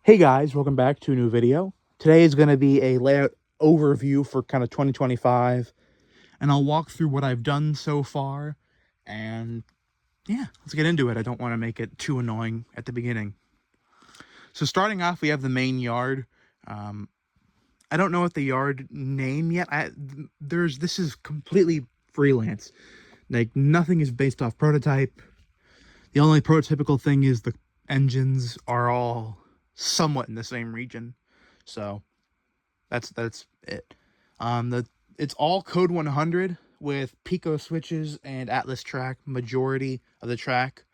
Hey guys, welcome back to a new video. Today is going to be a layout overview for kind of 2025, and I'll walk through what I've done so far, and yeah, let's get into it. I don't want to make it too annoying at the beginning. So starting off, we have the main yard. I don't know what the yard name yet. This is completely freelance. Like, nothing is based off prototype. The only prototypical thing is the engines are all somewhat in the same region. So that's it. It's all code 100 with Pico switches and Atlas track. Majority of the track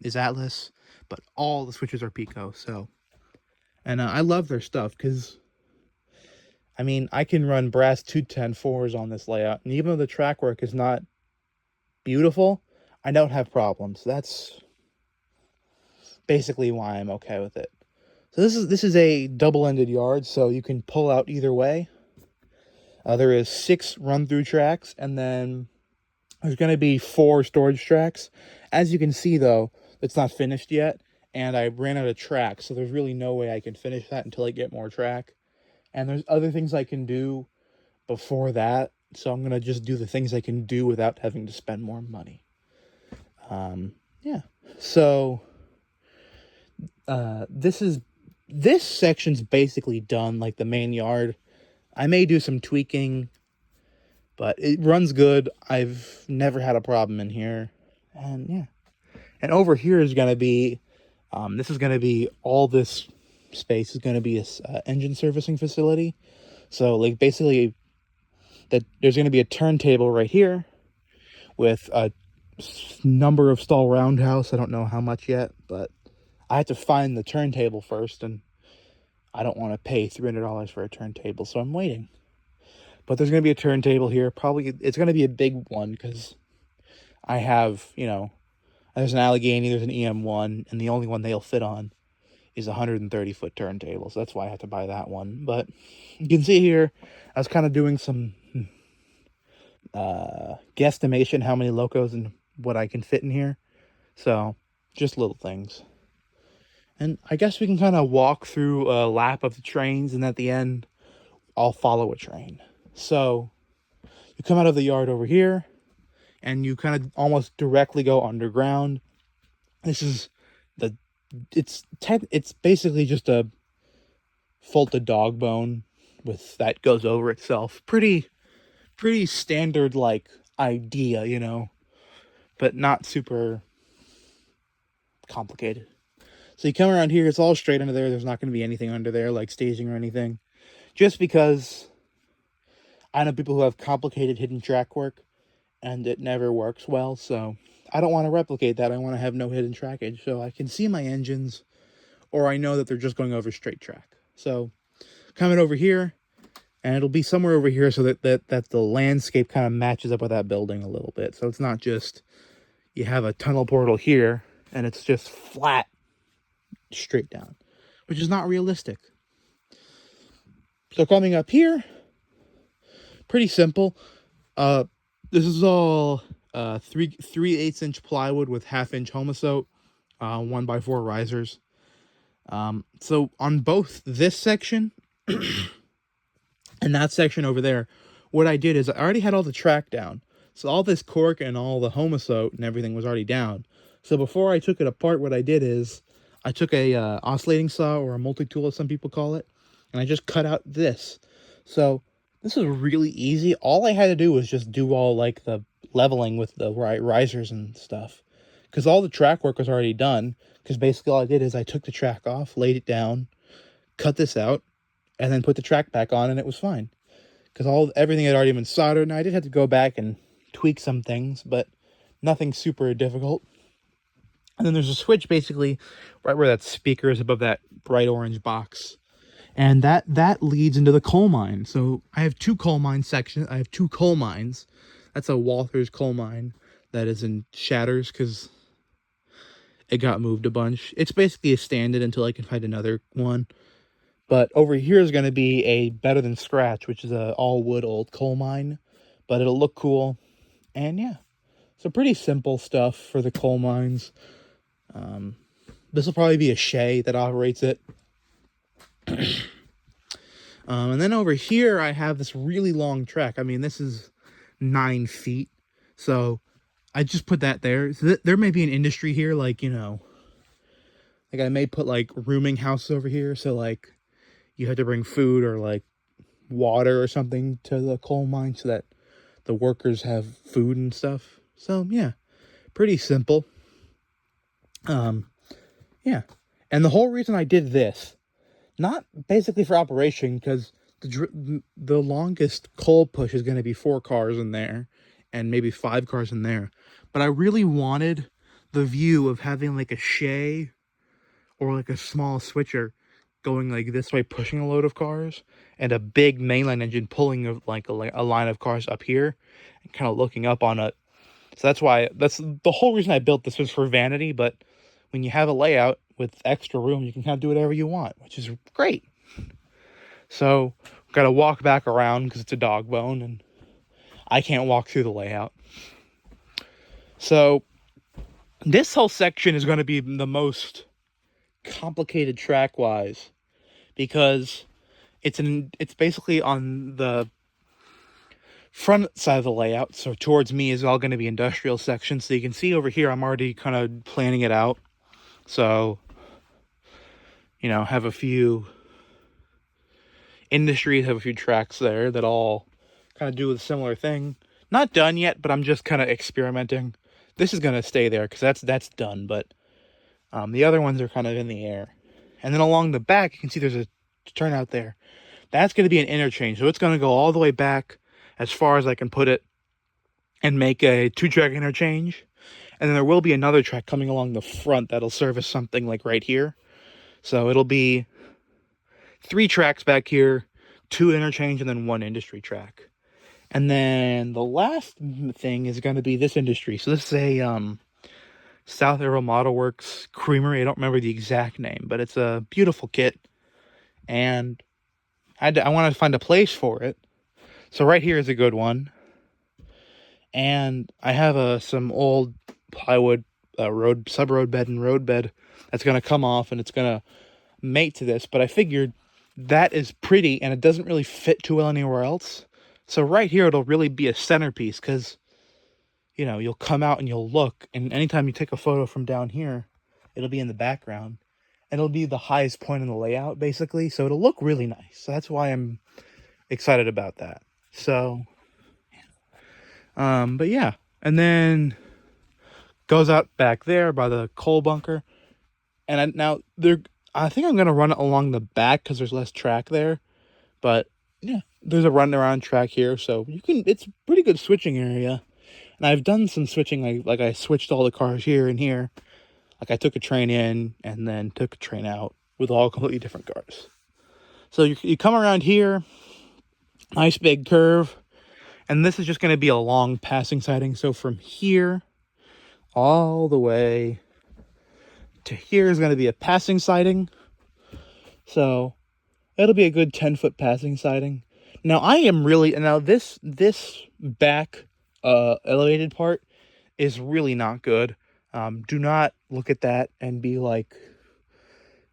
is Atlas, but all the switches are Pico. So, and I love their stuff because I mean I can run brass 210-4s on this layout, and even though the track work is not beautiful, I don't have problems. That's basically why I'm okay with it. So this is a double-ended yard, so you can pull out either way. There is 6 run-through tracks, and then there's going to be 4 storage tracks. As you can see, though, it's not finished yet, and I ran out of track, so there's really no way I can finish that until I get more track. And there's other things I can do before that, so I'm going to just do the things I can do without having to spend more money. Yeah. So this section's basically done, like the main yard. I may do some tweaking, but it runs good. I've never had a problem in here. And yeah. And over here is going to be, this is going to be, all this space is going to be a engine servicing facility. So like basically there's going to be a turntable right here with a number of stall roundhouse. I don't know how much yet, but I have to find the turntable first, and I don't want to pay $300 for a turntable, so I'm waiting. But there's going to be a turntable here. Probably it's going to be a big one because I have, there's an Allegheny, there's an EM1, and the only one they'll fit on is a 130-foot turntable. So that's why I have to buy that one. But you can see here, I was kind of doing some guesstimation how many locos and what I can fit in here. So just little things. And I guess we can kind of walk through a lap of the trains, and at the end, I'll follow a train. So you come out of the yard over here, and you kind of almost directly go underground. This is it's basically just a folded dog bone with that goes over itself. Pretty standard like idea, but not super complicated. So you come around here, it's all straight under there. There's not going to be anything under there like staging or anything, just because I know people who have complicated hidden track work and it never works well. So I don't want to replicate that. I want to have no hidden trackage, so I can see my engines, or I know that they're just going over straight track. So coming over here, and it'll be somewhere over here so that the landscape kind of matches up with that building a little bit. So it's not just you have a tunnel portal here and it's just flat straight down, which is not realistic. So coming up here, pretty simple. This is all 3/8-inch plywood with 1/2-inch Homosote, 1x4 risers. So on both this section and that section over there, what I did is I already had all the track down. So all this cork and all the Homosote and everything was already down. So before I took it apart, what I did is I took a oscillating saw, or a multi-tool as some people call it, and I just cut out this. So this was really easy. All I had to do was just do all like the leveling with the risers and stuff, because all the track work was already done. Because basically all I did is I took the track off, laid it down, cut this out, and then put the track back on, and it was fine. Because everything had already been soldered, and I did have to go back and tweak some things, but nothing super difficult. And then there's a switch basically right where that speaker is, above that bright orange box. And that leads into the coal mine. So I have 2 coal mine sections. I have 2 coal mines. That's a Walthers coal mine that is in Shatters because it got moved a bunch. It's basically a stand-in until I can find another one. But over here is going to be a Better Than Scratch, which is a all-wood old coal mine. But it'll look cool. And yeah, so pretty simple stuff for the coal mines. This will probably be a Shay that operates it. And then over here, I have this really long track. I mean, this is 9 feet. So I just put that there. So there may be an industry here, like, you know, like I may put like rooming houses over here. So like you had to bring food or like water or something to the coal mine so that the workers have food and stuff. So yeah, pretty simple. Yeah. And the whole reason I did this, not basically for operation, because the longest coal push is going to be 4 cars in there and maybe 5 cars in there. But I really wanted the view of having like a shay or like a small switcher going like this way, pushing a load of cars, and a big mainline engine pulling like a line of cars up here and kind of looking up on it. So that's the whole reason I built this, was for vanity. But when you have a layout with extra room, you can kind of do whatever you want, which is great. So got to walk back around because it's a dog bone and I can't walk through the layout. So this whole section is going to be the most complicated track wise, because it's basically on the front side of the layout. So towards me is all going to be industrial section. So you can see over here, I'm already kind of planning it out. So, you know, have a few industries, have a few tracks there that all kind of do a similar thing. Not done yet, but I'm just kind of experimenting. This is going to stay there because that's done, but the other ones are kind of in the air. And then along the back, you can see there's a turnout there. That's going to be an interchange. So it's going to go all the way back as far as I can put it and make a 2-track interchange. And then there will be another track coming along the front that'll service something like right here. So it'll be 3 tracks back here, 2 interchange, and then 1 industry track. And then the last thing is going to be this industry. So this is a South Arrow Model Works Creamery. I don't remember the exact name, but it's a beautiful kit. And I wanted to find a place for it. So right here is a good one. And I have some old plywood sub-road bed and road bed that's going to come off, and it's going to mate to this. But I figured that is pretty, and it doesn't really fit too well anywhere else. So right here, it'll really be a centerpiece, because, you know, you'll come out and you'll look, and anytime you take a photo from down here, it'll be in the background. And it'll be the highest point in the layout, basically. So it'll look really nice. So that's why I'm excited about that. So, but yeah. And then goes out back there by the coal bunker. And I think I'm going to run it along the back because there's less track there. But yeah, there's a run around track here. So it's a pretty good switching area. And I've done some switching, like I switched all the cars here and here. Like I took a train in and then took a train out with all completely different cars. So you come around here, nice big curve. And this is just going to be a long passing siding. So from here all the way to here is going to be a passing siding. So it'll be a good 10-foot passing siding. Now this back elevated part is really not good. Do not look at that and be like,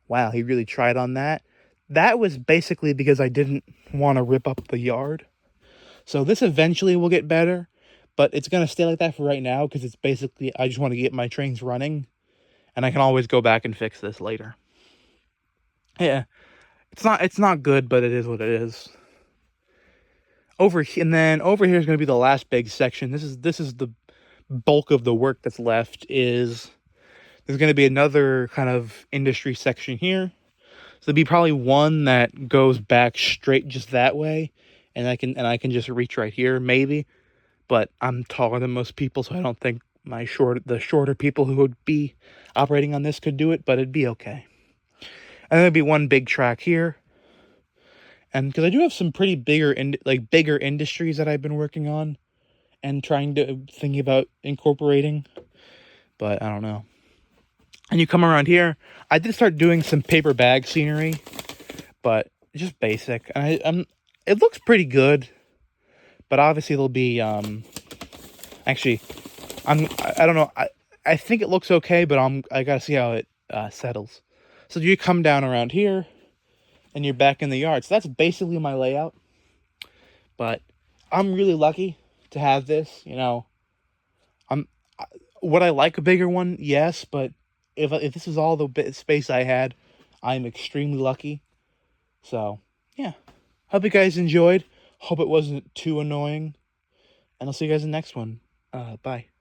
wow, he really tried on that. That was basically because I didn't want to rip up the yard. So this eventually will get better, but it's going to stay like that for right now because it's basically, I just want to get my trains running, and I can always go back and fix this later. Yeah, it's not good, but it is what it is. And then over here is going to be the last big section. This is the bulk of the work that's left. There's going to be another kind of industry section here. So there'll be probably one that goes back straight just that way. And I can just reach right here, maybe. But I'm taller than most people, so I don't think the shorter people who would be operating on this could do it, but it'd be okay. And there'd be one big track here. And because I do have some pretty bigger industries that I've been working on and thinking about incorporating, but I don't know. And you come around here, I did start doing some paper bag scenery, but just basic. And it looks pretty good, but obviously there'll be, actually, I don't know, I think it looks okay, but I gotta see how it settles. So you come down around here, and you're back in the yard. So that's basically my layout. But I'm really lucky to have this. You know, I'm would I like a bigger one? Yes, but if this is all the space I had, I'm extremely lucky. So yeah, hope you guys enjoyed. Hope it wasn't too annoying, and I'll see you guys in the next one. Bye.